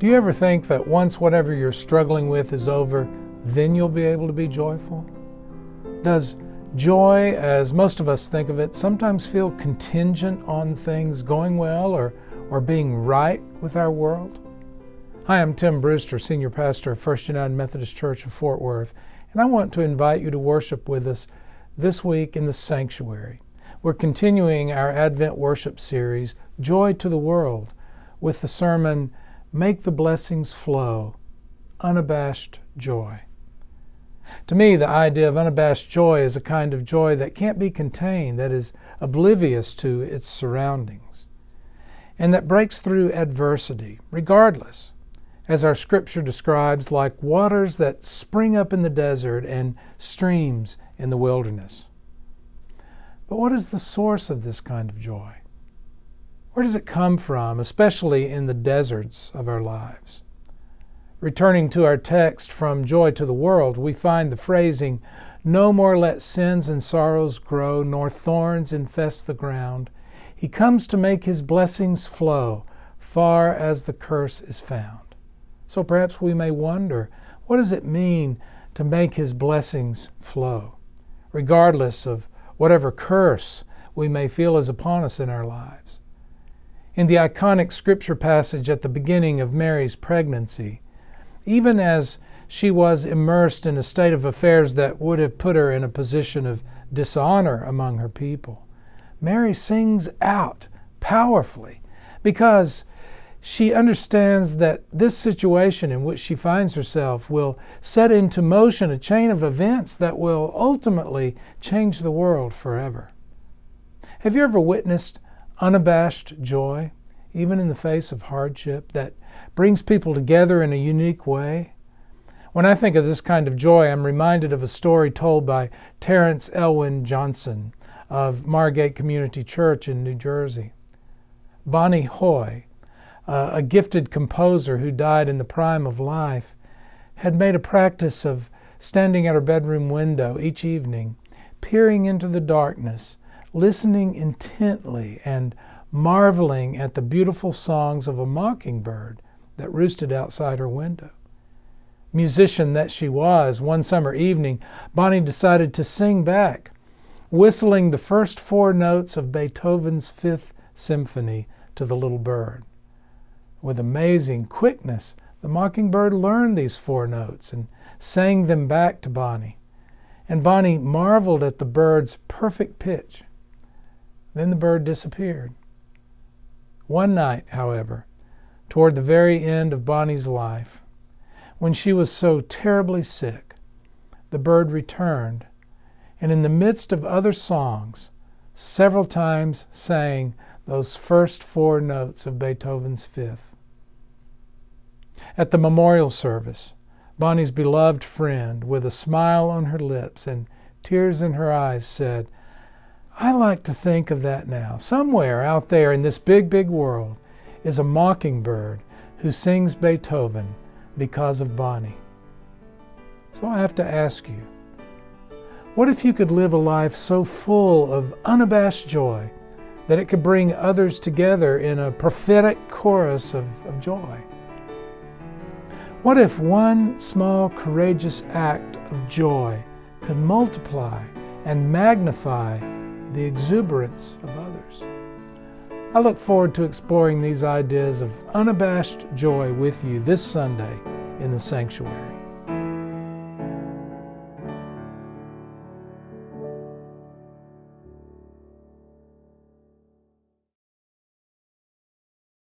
Do you ever think that once whatever you're struggling with is over, then you'll be able to be joyful? Does joy, as most of us think of it, sometimes feel contingent on things going well or being right with our world? Hi, I'm Tim Brewster, Senior Pastor of First United Methodist Church of Fort Worth, and I want to invite you to worship with us this week in the sanctuary. We're continuing our Advent worship series, Joy to the World, with the sermon, Make the Blessings Flow, Unabashed Joy. To me, the idea of unabashed joy is a kind of joy that can't be contained, that is oblivious to its surroundings, and that breaks through adversity, regardless, as our scripture describes, like waters that spring up in the desert and streams in the wilderness. But what is the source of this kind of joy? Where does it come from, especially in the deserts of our lives? Returning to our text from Joy to the World, we find the phrasing, "No more let sins and sorrows grow, nor thorns infest the ground. He comes to make his blessings flow, far as the curse is found." So perhaps we may wonder, what does it mean to make his blessings flow, regardless of whatever curse we may feel is upon us in our lives? In the iconic scripture passage at the beginning of Mary's pregnancy, even as she was immersed in a state of affairs that would have put her in a position of dishonor among her people, Mary sings out powerfully because she understands that this situation in which she finds herself will set into motion a chain of events that will ultimately change the world forever. Have you ever witnessed unabashed joy, even in the face of hardship, that brings people together in a unique way? When I think of this kind of joy, I'm reminded of a story told by Terrence Elwyn Johnson of Margate Community Church in New Jersey. Bonnie Hoy, a gifted composer who died in the prime of life, had made a practice of standing at her bedroom window each evening, peering into the darkness, listening intently and marveling at the beautiful songs of a mockingbird that roosted outside her window. Musician that she was, one summer evening, Bonnie decided to sing back, whistling the first 4 notes of Beethoven's Fifth Symphony to the little bird. With amazing quickness, the mockingbird learned these 4 notes and sang them back to Bonnie. And Bonnie marveled at the bird's perfect pitch. Then the bird disappeared. One night, however, toward the very end of Bonnie's life, when she was so terribly sick, the bird returned, and in the midst of other songs, several times sang those first 4 notes of Beethoven's Fifth. At the memorial service, Bonnie's beloved friend, with a smile on her lips and tears in her eyes, said, "I like to think of that now. Somewhere out there in this big, big world is a mockingbird who sings Beethoven because of Bonnie." So I have to ask you, what if you could live a life so full of unabashed joy that it could bring others together in a prophetic chorus of joy? What if one small, courageous act of joy could multiply and magnify the exuberance of others? I look forward to exploring these ideas of unabashed joy with you this Sunday in the sanctuary.